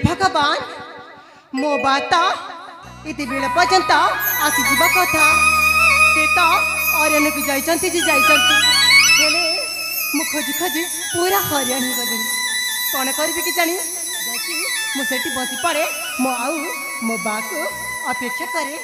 भगवान मो बात इति बेले पर्यंत आसी जीवा कथा से तो अरण्य को जाइचंती जी जाइचंती हेले मु खोजी खोजी पूरा हरियाण हो गली कौन करबी कि जानी जाकी मु सेठी बसी पड़े मो आउ मो बा को अपेक्षा करे।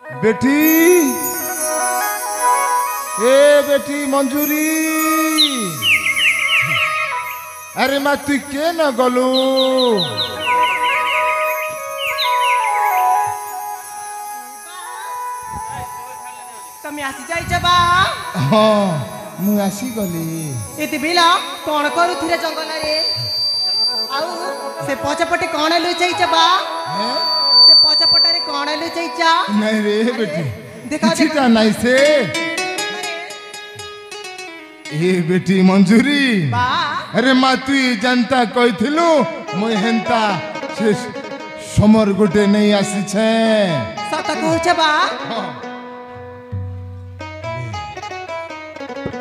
बेटी ए बेटी मंजूरी अरे मा तु के न गलु तमे आसी जाई जबा हाँ मु आसी गली एते बेला कौन करूथिरे जंगल रे आउ से पछपटे कौन लुचाई जबा से पछपटे रे कौन लुचाईचा नहीं रे बेटी देखा किछटा नहीं से ए बेटी मंजूरी बा अरे मा तु जनता कहिथिलु मु हेंता से समर गोटे नहीं आसी छे सत कहछ बा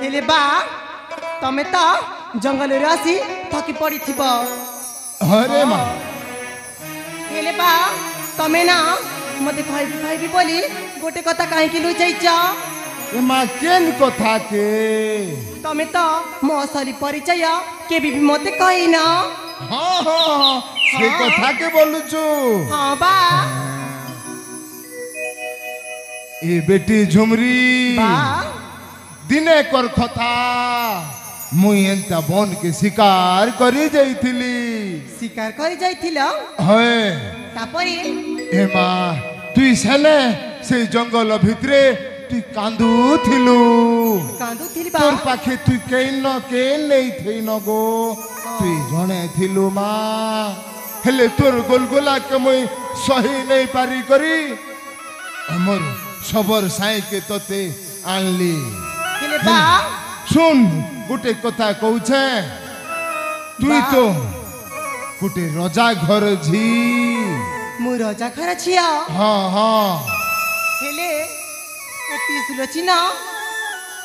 हेले बा तमे तो जंगल रे आसी थकी पड़ी थिबो अरे माँ हेले बा तमे ना मते खाइबी बोली गोटे कथा काहे कि लुचाईचा ए माँ केन कथा के तमे तो मो असली परिचय के भी मते कहिना हाँ हाँ से कथा के बोलु छु हां बा ए बेटी झुमरी बा दिने कर कथा मुई एंता बन के शिकार करी जाइथिली शिकार करी जाइथिलो है तापरे ए माँ तुई सेने से जंगल भितरे तुई कांदू थिलु कांदुथिली बा तोर पाखे तुई केन नहीं थई न गो तुई जणे थिलु माँ हेले तोर गोलगोला के मुई सही नहीं पारी करी हमर सबर साई के तते आनली हेले बा सुन गोटे कथा कहू छे तुई तो गोटे रजा घर झी मु रजा खरा छिया हाँ हाँ हेले एती सुलोचिना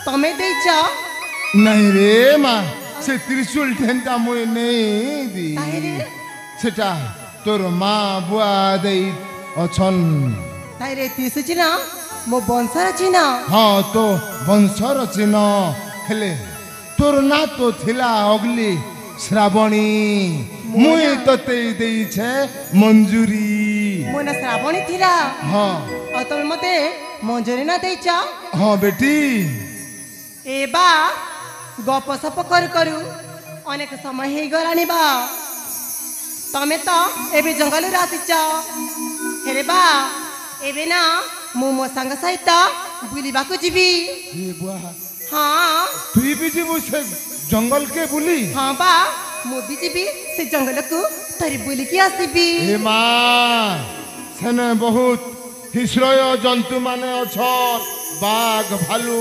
तमे देइचा नहीं रे माँ से त्रिशूल ठेंटा मुई नहीं दी ताहेरे सेटा तोर माँ बुआ दे अछन ताहेरे एती सुचिना मो बंसर छिना हाँ तो वंशर चिन्ह हेले तोर ना तो थिला अगली श्रावणी मुई तते देई छे मंजूरी मो ना श्रावणी थिला हाँ और तमे मते मंजूरी ना देइचा हाँ बेटी ए बा गप सप करू अनेक समय हे गलानी बा तमे तो एबे जंगल रे आसीचा हेरे बा एबे ना मु मो संग सहित बुलिबा को जीवी हे बुआ हाँ तुई भी जीवु से जंगल के बुली हाँ बा मु भी जीवी से जंगल को तरी बुली की आसीबी हे माँ सेने बहुत हिस्रय जंतु माने अछन बाघ भालू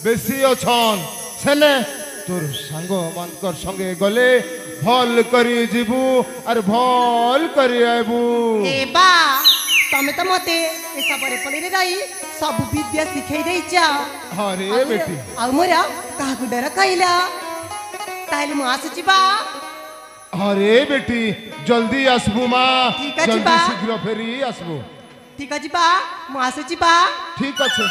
बेसी अछन सेने तोर सांग मानकर संगे गले भल करी जीवु और भल करी आबू ए बा तमे तो मते ए सबरे पड़े रही सब विद्या सिखाई देइचा अरे बेटी आ मोरा काहकु डर कइला ताइले मु आसुची बा अरे बेटी जल्दी आसबू माँ ठीक अछि जल्दी बा। शीघ्र फेरी आसबू ठीक अछि बा मु आसुची बा ठीक अच्छे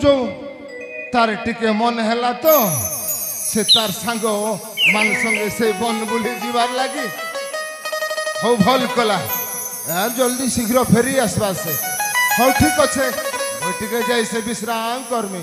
କହୁଛୁ ତାର ଟିକେ ମନ ହେଲା ତ ସେ ତାର ସାଙ୍ଗ ମାନ ସଙ୍ଗେ ସେ ବନ ବୁଲି ଯିବାର ଲାଗି ହଉ ଭଲ କଲା ଜଲ୍ଦି ଶୀଘ୍ର ଫେରି ଆସିବା ସେ ହଉ ଠିକ ଅଛେ ମୁଁ ଟିକେ ଯାଇ ସେ ବିଶ୍ରାମ କରମି